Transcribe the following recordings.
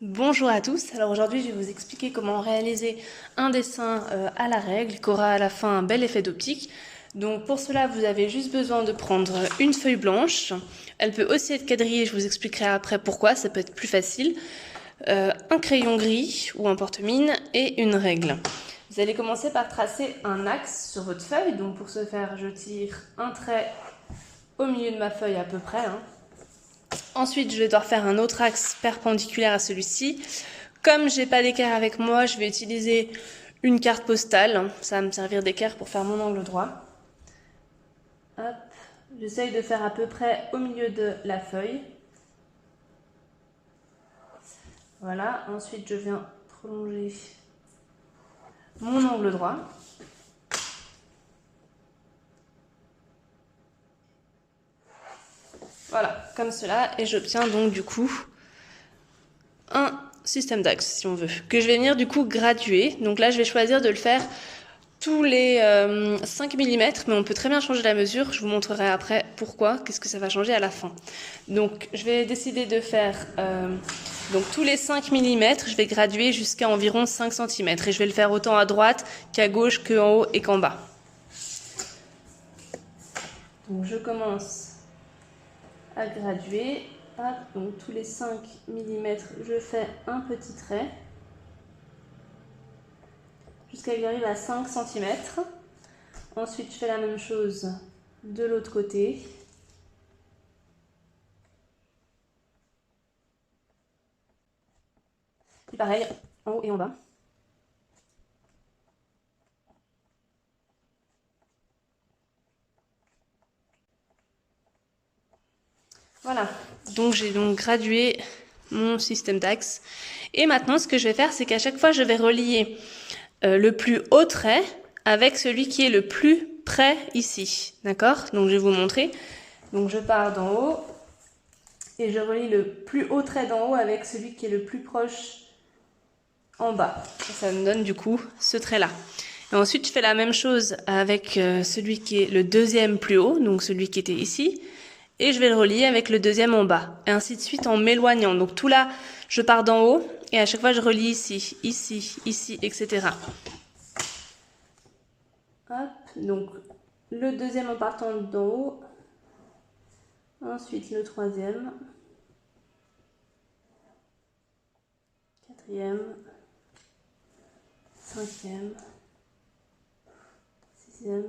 Bonjour à tous, alors aujourd'hui je vais vous expliquer comment réaliser un dessin à la règle qui aura à la fin un bel effet d'optique. Donc pour cela vous avez juste besoin de prendre une feuille blanche, elle peut aussi être quadrillée, je vous expliquerai après pourquoi, ça peut être plus facile, un crayon gris ou un porte-mine et une règle. Vous allez commencer par tracer un axe sur votre feuille, donc pour ce faire je tire un trait au milieu de ma feuille à peu près. Ensuite, je vais devoir faire un autre axe perpendiculaire à celui-ci. Comme j'ai pas d'équerre avec moi, je vais utiliser une carte postale. Ça va me servir d'équerre pour faire mon angle droit. Hop. J'essaye de faire à peu près au milieu de la feuille. Voilà. Ensuite, je viens prolonger mon angle droit. Voilà, comme cela. Et j'obtiens donc du coup un système d'axe, si on veut, que je vais venir du coup graduer. Donc là, je vais choisir de le faire tous les 5 mm, mais on peut très bien changer la mesure. Je vous montrerai après pourquoi, qu'est-ce que ça va changer à la fin. Donc je vais décider de faire donc tous les 5 mm, je vais graduer jusqu'à environ 5 cm. Et je vais le faire autant à droite qu'à gauche, qu'en haut et qu'en bas. Donc je commence à graduer. Hop, donc tous les 5 mm, je fais un petit trait jusqu'à ce qu'il arrive à 5 cm. Ensuite, je fais la même chose de l'autre côté. Et pareil, en haut et en bas. Voilà, donc j'ai donc gradué mon système d'axes. Et maintenant, ce que je vais faire, c'est qu'à chaque fois, je vais relier le plus haut trait avec celui qui est le plus près ici. D'accord? Donc je vais vous montrer. Donc je pars d'en haut et je relie le plus haut trait d'en haut avec celui qui est le plus proche en bas. Ça me donne du coup ce trait-là. Et ensuite, je fais la même chose avec celui qui est le deuxième plus haut, donc celui qui était ici. Et je vais le relier avec le deuxième en bas. Et ainsi de suite en m'éloignant. Donc tout là, je pars d'en haut et à chaque fois, je relie ici, ici, ici, etc. Hop, donc le deuxième en partant d'en haut. Ensuite le troisième. Quatrième. Cinquième. Sixième.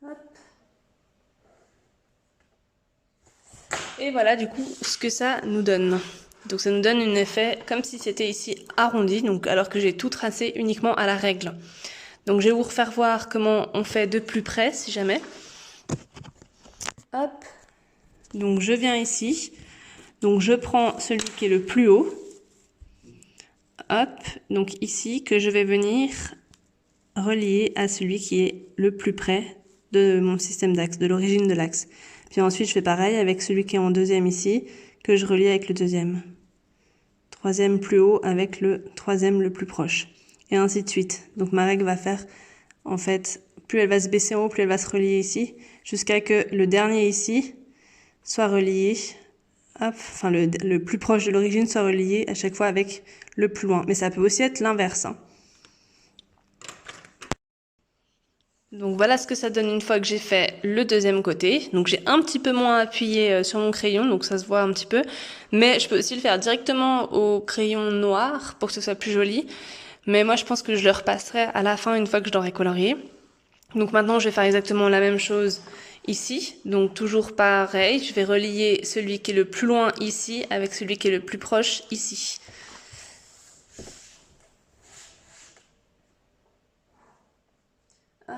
Hop. Et voilà du coup ce que ça nous donne. Donc ça nous donne un effet comme si c'était ici arrondi, donc alors que j'ai tout tracé uniquement à la règle. Donc je vais vous refaire voir comment on fait de plus près si jamais. Hop. Donc je viens ici. Donc je prends celui qui est le plus haut. Hop. Donc ici que je vais venir relier à celui qui est le plus près de mon système d'axe, de l'origine de l'axe. Puis ensuite, je fais pareil avec celui qui est en deuxième ici, que je relie avec le deuxième. Troisième plus haut avec le troisième le plus proche. Et ainsi de suite. Donc ma règle va faire, en fait, plus elle va se baisser en haut, plus elle va se relier ici, jusqu'à que le dernier ici soit relié, hop, enfin le plus proche de l'origine soit relié à chaque fois avec le plus loin. Mais ça peut aussi être l'inverse, hein. Donc voilà ce que ça donne une fois que j'ai fait le deuxième côté. Donc j'ai un petit peu moins appuyé sur mon crayon, donc ça se voit un petit peu. Mais je peux aussi le faire directement au crayon noir pour que ce soit plus joli. Mais moi je pense que je le repasserai à la fin une fois que je l'aurai colorié. Donc maintenant je vais faire exactement la même chose ici. Donc toujours pareil, je vais relier celui qui est le plus loin ici avec celui qui est le plus proche ici. Hop.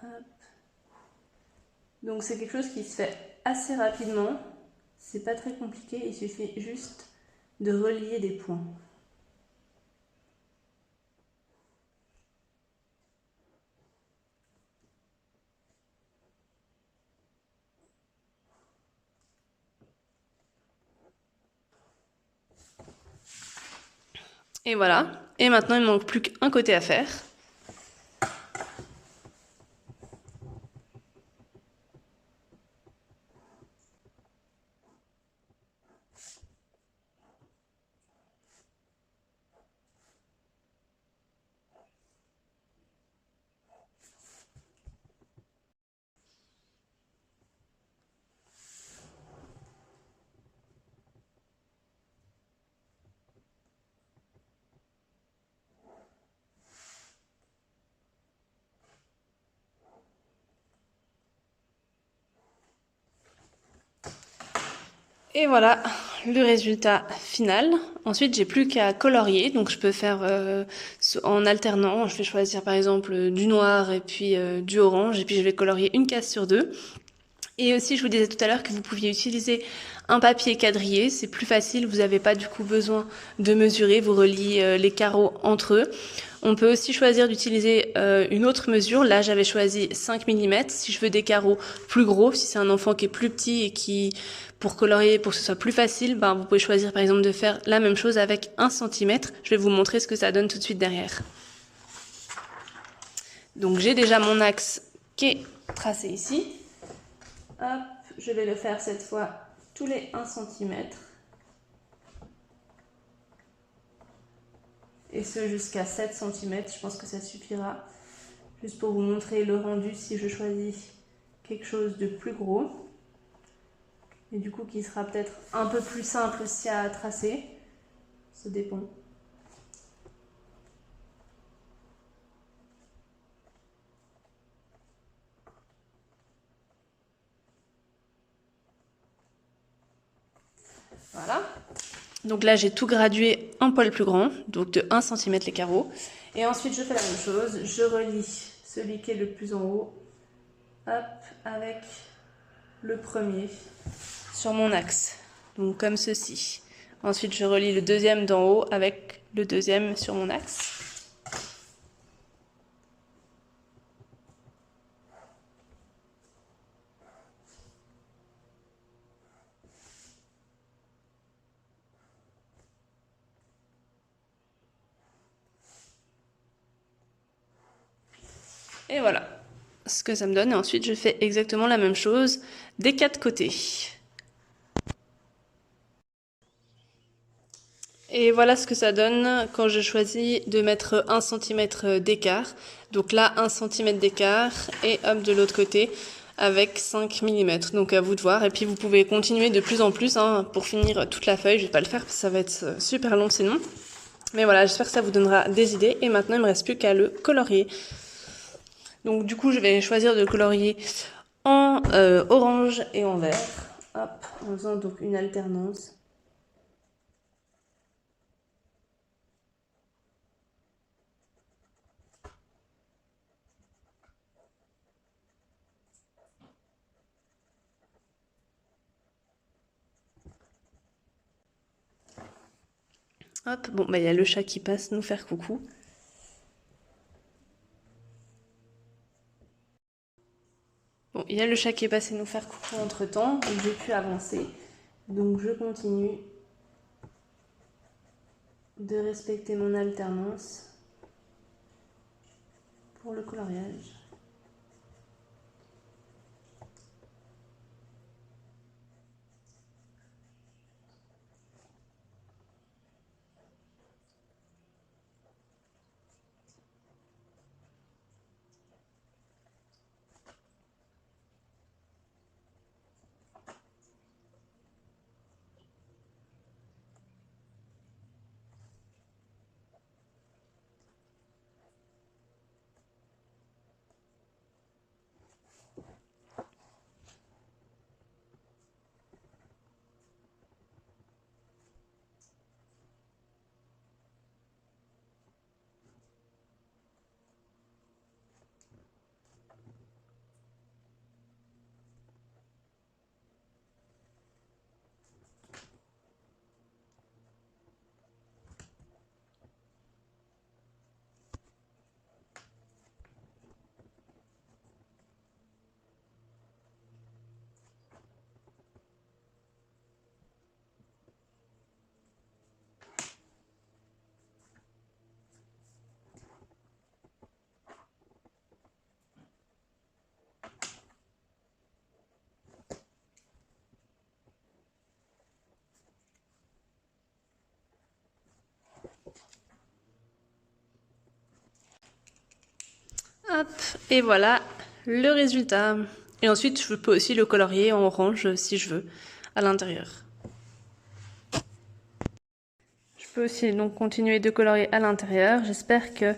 Hop. Donc c'est quelque chose qui se fait assez rapidement, c'est pas très compliqué, il suffit juste de relier des points. Et voilà, et maintenant il ne manque plus qu'un côté à faire. Et voilà le résultat final. Ensuite, j'ai plus qu'à colorier, donc je peux faire en alternant. Je vais choisir par exemple du noir et puis du orange, et puis je vais colorier une case sur deux. Et aussi, je vous disais tout à l'heure que vous pouviez utiliser un papier quadrillé, c'est plus facile, vous n'avez pas du coup besoin de mesurer, vous reliez les carreaux entre eux. On peut aussi choisir d'utiliser une autre mesure. Là, j'avais choisi 5 mm. Si je veux des carreaux plus gros, si c'est un enfant qui est plus petit et qui, pour colorier, pour que ce soit plus facile, ben, vous pouvez choisir par exemple de faire la même chose avec 1 cm. Je vais vous montrer ce que ça donne tout de suite derrière. Donc j'ai déjà mon axe qui est tracé ici. Hop, je vais le faire cette fois tous les 1 cm. Et ce jusqu'à 7 cm, je pense que ça suffira. Juste pour vous montrer le rendu si je choisis quelque chose de plus gros. Et du coup qui sera peut-être un peu plus simple aussi à tracer. Ça dépend. Voilà. Donc là, j'ai tout gradué un poil plus grand, donc de 1 cm les carreaux. Et ensuite, je fais la même chose. Je relie celui qui est le plus en haut, hop, avec le premier sur mon axe. Donc comme ceci. Ensuite, je relie le deuxième d'en haut avec le deuxième sur mon axe. Et voilà ce que ça me donne. Et ensuite, je fais exactement la même chose des 4 côtés. Et voilà ce que ça donne quand je choisis de mettre 1 cm d'écart. Donc là, 1 cm d'écart et hop, de l'autre côté avec 5 mm. Donc à vous de voir. Et puis vous pouvez continuer de plus en plus pour finir toute la feuille. Je vais pas le faire parce que ça va être super long sinon. Mais voilà, j'espère que ça vous donnera des idées. Et maintenant, il me reste plus qu'à le colorier. Donc du coup, je vais choisir de colorier en orange et en vert. Hop, en faisant donc une alternance. Hop, bon, bah il y a le chat qui passe nous faire coucou. Bon, il y a le chat qui est passé nous faire coucou entre temps, donc j'ai pu avancer. Donc je continue de respecter mon alternance pour le coloriage. Hop, et voilà le résultat. Et ensuite, je peux aussi le colorier en orange si je veux, à l'intérieur. Je peux aussi donc continuer de colorier à l'intérieur. J'espère que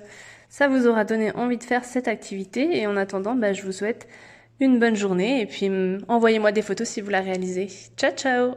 ça vous aura donné envie de faire cette activité. Et en attendant, bah, je vous souhaite une bonne journée. Et puis, envoyez-moi des photos si vous la réalisez. Ciao, ciao!